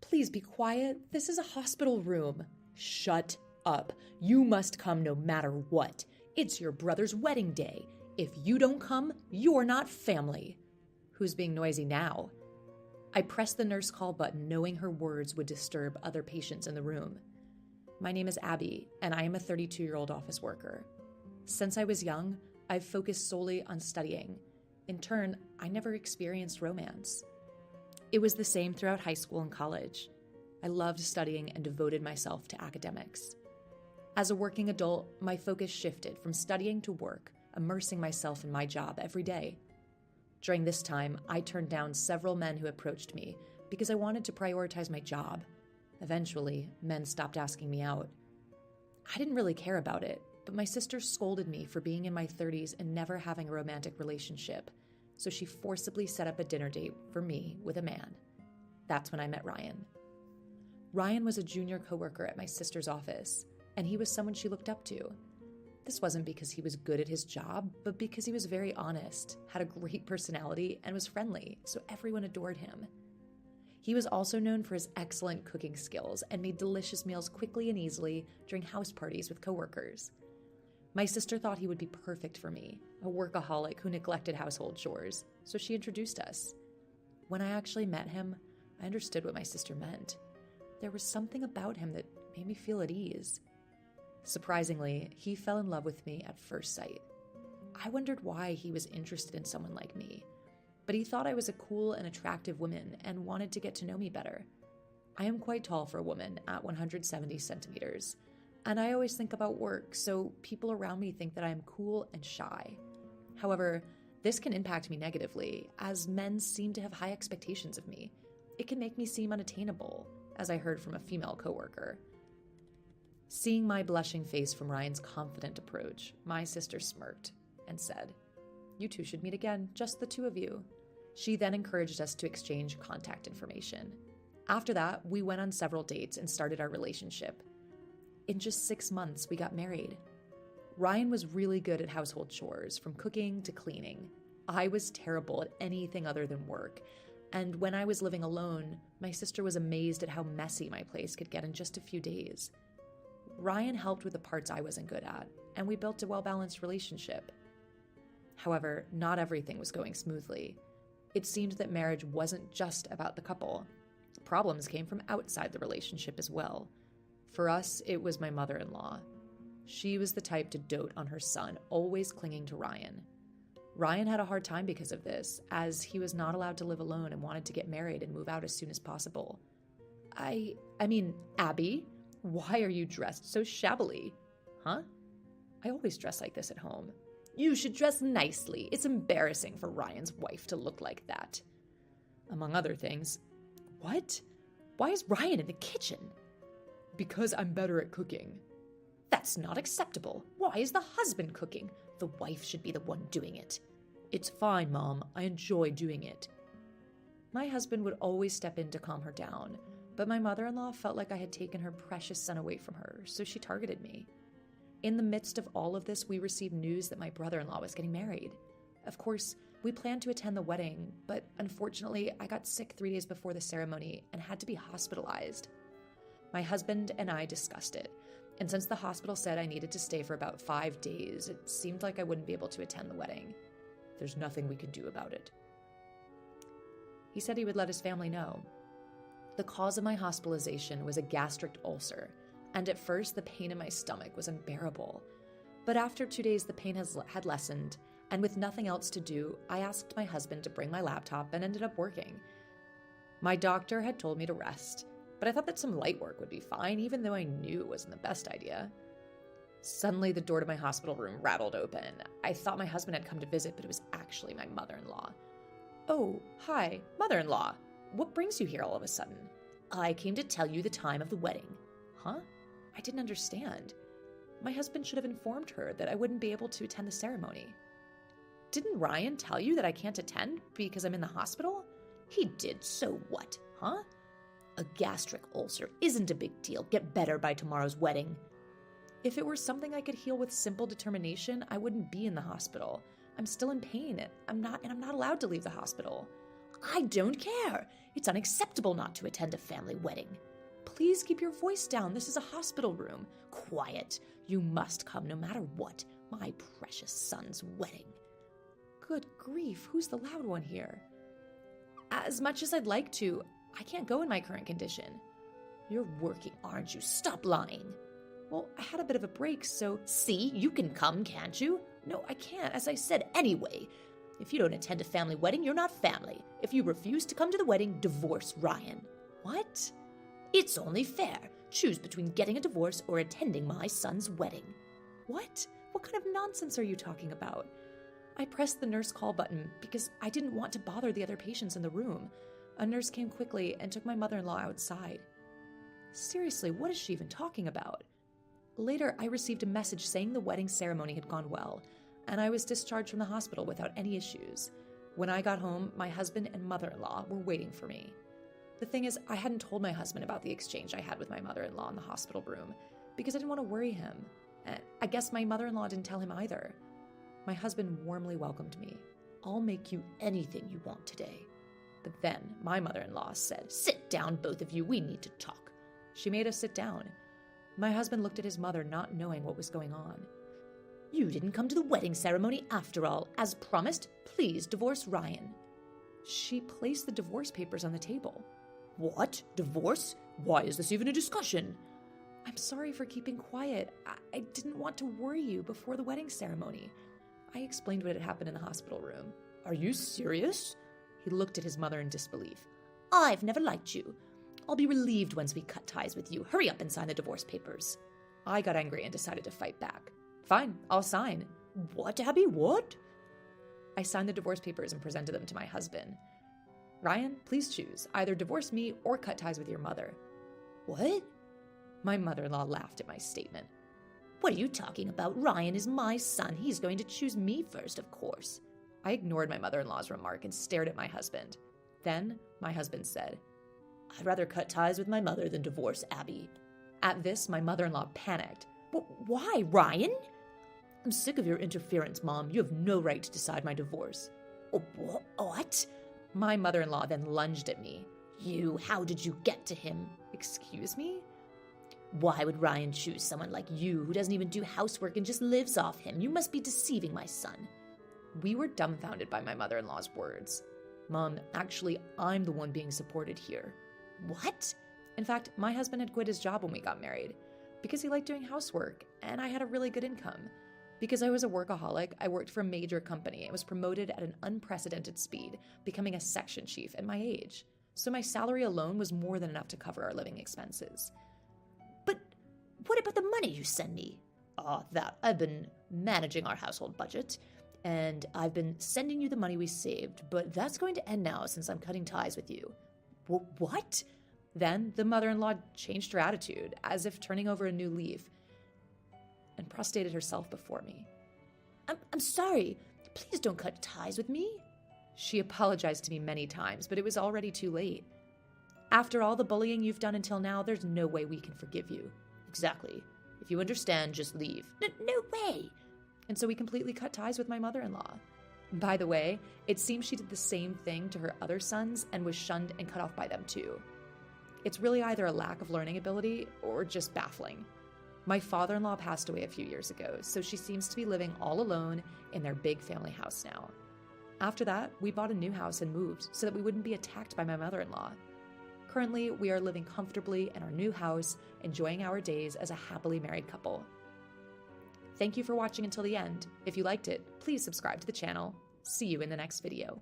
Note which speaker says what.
Speaker 1: Please be quiet. This is a hospital room. Shut up. You must come no matter what. It's your brother's wedding day. If you don't come, you're not family. Who's being noisy now? I pressed the nurse call button, knowing her words would disturb other patients in the room. My name is Abby, and I am a 32-year-old office worker. Since I was young, I've focused solely on studying. In turn, I never experienced romance. It was the same throughout high school and college. I loved studying and devoted myself to academics. As a working adult, my focus shifted from studying to work, immersing myself in my job every day. During this time, I turned down several men who approached me because I wanted to prioritize my job. Eventually, men stopped asking me out. I didn't really care about it, but my sister scolded me for being in my 30s and never having a romantic relationship, so she forcibly set up a dinner date for me with a man. That's when I met Ryan. Ryan was a junior coworker at my sister's office, and he was someone she looked up to. This wasn't because he was good at his job, but because he was very honest, had a great personality, and was friendly, so everyone adored him. He was also known for his excellent cooking skills and made delicious meals quickly and easily during house parties with coworkers. My sister thought he would be perfect for me, a workaholic who neglected household chores, so she introduced us. When I actually met him, I understood what my sister meant. There was something about him that made me feel at ease. Surprisingly, he fell in love with me at first sight. I wondered why he was interested in someone like me, but he thought I was a cool and attractive woman and wanted to get to know me better. I am quite tall for a woman at 170 centimeters, and I always think about work, so people around me think that I am cool and shy. However, this can impact me negatively, as men seem to have high expectations of me. It can make me seem unattainable, as I heard from a female coworker. Seeing my blushing face from Ryan's confident approach, my sister smirked and said, "You two should meet again, just the two of you." She then encouraged us to exchange contact information. After that, we went on several dates and started our relationship. In just 6 months, we got married. Ryan was really good at household chores, from cooking to cleaning. I was terrible at anything other than work, and when I was living alone, my sister was amazed at how messy my place could get in just a few days. Ryan helped with the parts I wasn't good at, and we built a well-balanced relationship. However, not everything was going smoothly. It seemed that marriage wasn't just about the couple. Problems came from outside the relationship as well. For us, it was my mother-in-law. She was the type to dote on her son, always clinging to Ryan. Ryan had a hard time because of this, as he was not allowed to live alone and wanted to get married and move out as soon as possible. I mean, Abby, why are you dressed so shabbily? Huh? I always dress like this at home. You should dress nicely. It's embarrassing for Ryan's wife to look like that. Among other things. What? Why is Ryan in the kitchen? Because I'm better at cooking. That's not acceptable. Why is the husband cooking? The wife should be the one doing it. It's fine, Mom. I enjoy doing it. My husband would always step in to calm her down, but my mother-in-law felt like I had taken her precious son away from her, so she targeted me. In the midst of all of this, we received news that my brother-in-law was getting married. Of course, we planned to attend the wedding, but unfortunately, I got sick 3 days before the ceremony and had to be hospitalized. My husband and I discussed it, and since the hospital said I needed to stay for about 5 days, it seemed like I wouldn't be able to attend the wedding. There's nothing we can do about it. He said he would let his family know. The cause of my hospitalization was a gastric ulcer, and at first the pain in my stomach was unbearable. But after 2 days, the pain had lessened, and with nothing else to do, I asked my husband to bring my laptop and ended up working. My doctor had told me to rest, but I thought that some light work would be fine, even though I knew it wasn't the best idea. Suddenly, the door to my hospital room rattled open. I thought my husband had come to visit, but it was actually my mother-in-law. "Oh, hi, mother-in-law. What brings you here all of a sudden?" "I came to tell you the time of the wedding." Huh? I didn't understand. My husband should have informed her that I wouldn't be able to attend the ceremony. "Didn't Ryan tell you that I can't attend because I'm in the hospital?" "He did, so what, huh? A gastric ulcer isn't a big deal. Get better by tomorrow's wedding." If it were something I could heal with simple determination, I wouldn't be in the hospital. I'm still in pain, I'm not allowed to leave the hospital. "I don't care. It's unacceptable not to attend a family wedding. Please keep your voice down. This is a hospital room. Quiet. You must come no matter what. My precious son's wedding. Good grief, who's the loud one here? As much as I'd like to, I can't go in my current condition. You're working, aren't you? Stop lying. Well, I had a bit of a break, so... See, you can come, can't you? No, I can't, as I said anyway. If you don't attend a family wedding, you're not family. If you refuse to come to the wedding, divorce Ryan. What? It's only fair. Choose between getting a divorce or attending my son's wedding. What? What kind of nonsense are you talking about? I pressed the nurse call button because I didn't want to bother the other patients in the room. A nurse came quickly and took my mother-in-law outside. Seriously, what is she even talking about? Later, I received a message saying the wedding ceremony had gone well, and I was discharged from the hospital without any issues. When I got home, my husband and mother-in-law were waiting for me. The thing is, I hadn't told my husband about the exchange I had with my mother-in-law in the hospital room because I didn't want to worry him. And I guess my mother-in-law didn't tell him either. My husband warmly welcomed me. I'll make you anything you want today. But then my mother-in-law said, "Sit down, both of you. We need to talk." She made us sit down. My husband looked at his mother, not knowing what was going on. "You didn't come to the wedding ceremony after all. As promised, please divorce Ryan." She placed the divorce papers on the table. "What? Divorce? Why is this even a discussion?" "I'm sorry for keeping quiet. I didn't want to worry you before the wedding ceremony." I explained what had happened in the hospital room. "Are you serious?" He looked at his mother in disbelief. "I've never liked you. I'll be relieved once we cut ties with you. Hurry up and sign the divorce papers." I got angry and decided to fight back. "Fine, I'll sign." "What, Abby, what?" I signed the divorce papers and presented them to my husband. "Ryan, please choose. Either divorce me or cut ties with your mother." "What?" My mother-in-law laughed at my statement. "What are you talking about? Ryan is my son. He's going to choose me first, of course." I ignored my mother-in-law's remark and stared at my husband. Then my husband said, "I'd rather cut ties with my mother than divorce Abby." At this, my mother-in-law panicked. "Why, Ryan?" "I'm sick of your interference, Mom. You have no right to decide my divorce." "Oh, what?" My mother-in-law then lunged at me. How did you get to him?" "Excuse me?" "Why would Ryan choose someone like you who doesn't even do housework and just lives off him? You must be deceiving my son." We were dumbfounded by my mother-in-law's words. "Mom, actually, I'm the one being supported here." "What?" In fact, my husband had quit his job when we got married because he liked doing housework, and I had a really good income. Because I was a workaholic, I worked for a major company and was promoted at an unprecedented speed, becoming a section chief at my age. So my salary alone was more than enough to cover our living expenses. "But what about the money you send me?" I've been managing our household budget, and I've been sending you the money we saved, but that's going to end now since I'm cutting ties with you." What? Then the mother-in-law changed her attitude, as if turning over a new leaf, and prostrated herself before me. I'm sorry. Please don't cut ties with me." She apologized to me many times, but it was already too late. "After all the bullying you've done until now, there's no way we can forgive you." "Exactly. If you understand, just leave." No way." And so we completely cut ties with my mother-in-law. By the way, it seems she did the same thing to her other sons and was shunned and cut off by them too. It's really either a lack of learning ability or just baffling. My father-in-law passed away a few years ago, so she seems to be living all alone in their big family house now. After that, we bought a new house and moved so that we wouldn't be attacked by my mother-in-law. Currently, we are living comfortably in our new house, enjoying our days as a happily married couple. Thank you for watching until the end. If you liked it, please subscribe to the channel. See you in the next video.